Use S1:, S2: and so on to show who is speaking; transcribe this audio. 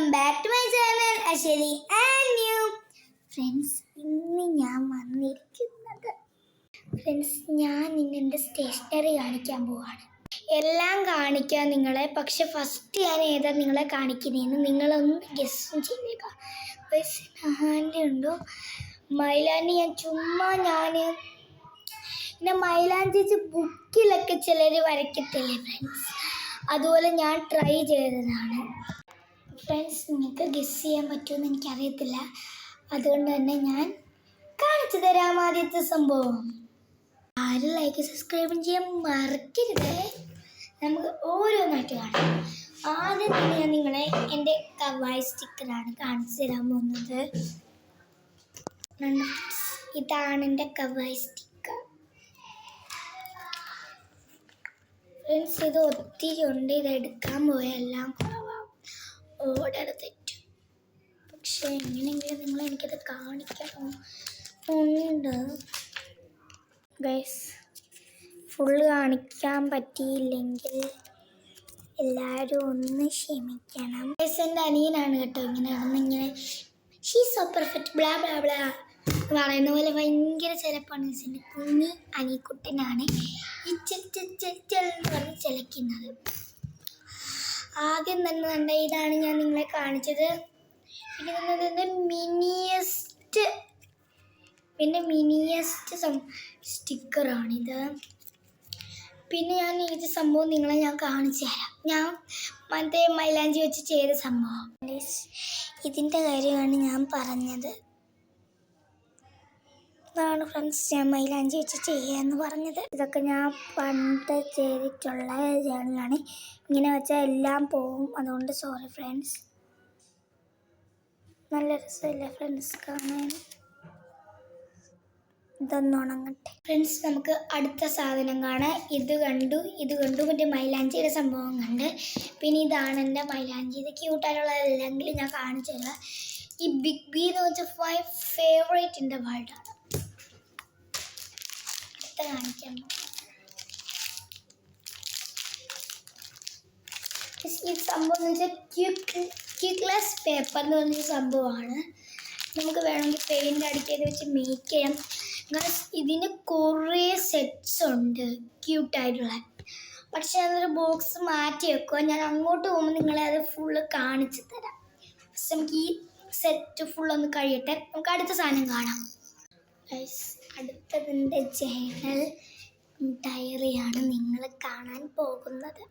S1: Welcome back to my channel Aswathy and new friends. ഇന്ന് ഞാൻ വന്നിരിക്കുന്നത് ഞാൻ ഇന്ന് എൻ്റെ സ്റ്റേഷനറി കാണിക്കാൻ പോവാണ്. എല്ലാം കാണിക്കാം നിങ്ങളെ, പക്ഷെ ഫസ്റ്റ് ഞാൻ ഏതാ നിങ്ങളെ കാണിക്കുന്നതെന്ന് നിങ്ങളൊന്ന് ഗസ്സും ചെയ്യുക. ഉണ്ടോ മൈലാഞ്ചി? ഞാൻ മൈലാഞ്ചി ബുക്കിലൊക്കെ ചിലർ വരയ്ക്കത്തില്ലേ ഫ്രണ്ട്സ്, അതുപോലെ ഞാൻ ട്രൈ ചെയ്തതാണ് ഫ്രണ്ട്സ്. നിങ്ങൾക്ക് ഗസ് ചെയ്യാൻ പറ്റുമെന്ന് എനിക്കറിയത്തില്ല, അതുകൊണ്ട് തന്നെ ഞാൻ കാണിച്ചു തരാം ആദ്യത്തെ സംഭവം. ആരും ലൈക്ക് സബ്സ്ക്രൈബും ചെയ്യാൻ മറക്കരുത്. നമുക്ക് ഓരോന്നായിട്ട് കാണാം. ആദ്യം തന്നെ ഞാൻ നിങ്ങളെ എൻ്റെ കവായ് സ്റ്റിക്കറാണ് കാണിച്ചു തരാൻ പോകുന്നത്. ഇതാണ് എൻ്റെ കവായ് സ്റ്റിക്കർ ഫ്രണ്ട്സ്. ഇത് ഒത്തിരി ഉണ്ട്, ഇത് എടുക്കാൻ പോയാൽ എല്ലാം കുറവാകും, ഓർഡർ തെറ്റും. പക്ഷെ എങ്ങനെയെങ്കിലും നിങ്ങൾ എനിക്കത് കാണിക്കണമുണ്ട് ഗൈസ്. ഫുള്ള് കാണിക്കാൻ പറ്റിയില്ലെങ്കിൽ എല്ലാവരും ഒന്ന് ക്ഷമിക്കണം ഗൈസ്. എൻ്റെ അനിയനാണ് കേട്ടോ ഇങ്ങനെ she so perfect blah blah blah പറയുന്ന പോലെ ഭയങ്കര ചിലപ്പാണ്. എൻ്റെ കുഞ്ഞി അനിക്കുട്ടനാണ് ഈ എന്ന് പറഞ്ഞ് ചിലക്കുന്നത്. ആദ്യം തന്നെ കണ്ട ഇതാണ് ഞാൻ നിങ്ങളെ കാണിച്ചത്. പിന്നെ മിനിയസ്റ്റ് സ്റ്റിക്കറാണിത്. പിന്നെ ഞാൻ ഇത് സംഭവം നിങ്ങളെ ഞാൻ കാണിച്ചു തരാം. ഞാൻ മറ്റേ മൈലാഞ്ചി വെച്ച് ചെയ്ത സംഭവം. ഇതിൻ്റെ കാര്യമാണ് ഞാൻ പറഞ്ഞത്. ഇതാണ് ഫ്രണ്ട്സ് ഞാൻ മൈലാഞ്ചി വെച്ച് ചെയ്യാമെന്ന് പറഞ്ഞത്. ഇതൊക്കെ ഞാൻ പണ്ട് ചെയ്തിട്ടുള്ള ജേണലാണ്. ഇങ്ങനെ വെച്ചാൽ എല്ലാം പോവും, അതുകൊണ്ട് സോറി ഫ്രണ്ട്സ്. നല്ല രസമില്ല ഫ്രണ്ട്സ് കാണാൻ. ഇതൊന്നും ഉണങ്ങട്ടെ ഫ്രണ്ട്സ്. നമുക്ക് അടുത്ത സാധനം കാണാം. ഇത് കണ്ടു മറ്റേ മൈലാഞ്ചിയുടെ സംഭവം കണ്ട്. പിന്നെ ഇതാണ് എൻ്റെ മൈലാഞ്ചി. ഇത് ക്യൂട്ടായിട്ടുള്ളതല്ലെങ്കിൽ ഞാൻ കാണിച്ചു തരാം. ഈ ബിഗ് ബി എന്ന് വെച്ചാൽ my favourite in the world ആണ്. അടുത്ത കാണിക്കാൻ ഈ സംഭവം എന്ന് വെച്ചാൽ ക്യൂക്ലെസ് പേപ്പർ എന്ന് പറഞ്ഞൊരു സംഭവമാണ്. നമുക്ക് വേണമെങ്കിൽ പെയിൻ്റ് അടിക്കത് വെച്ച് മേക്ക് ചെയ്യാം. ഇതിന് കുറേ സെറ്റ്സ് ഉണ്ട് ക്യൂട്ടായിട്ടുള്ള. പക്ഷെ അതൊരു ബോക്സ് മാറ്റി വെക്കുക. ഞാൻ അങ്ങോട്ട് പോകുമ്പോൾ നിങ്ങളെ അത് ഫുള്ള് കാണിച്ചു തരാം. പക്ഷെ നമുക്ക് ഈ സെറ്റ് ഫുള്ളൊന്ന് കഴിയട്ടെ, നമുക്ക് അടുത്ത സാധനം കാണാം. അടുത്തതിൻ്റെ ജേണൽ ഡയറിയാണ് നിങ്ങൾ കാണാൻ പോകുന്നത്.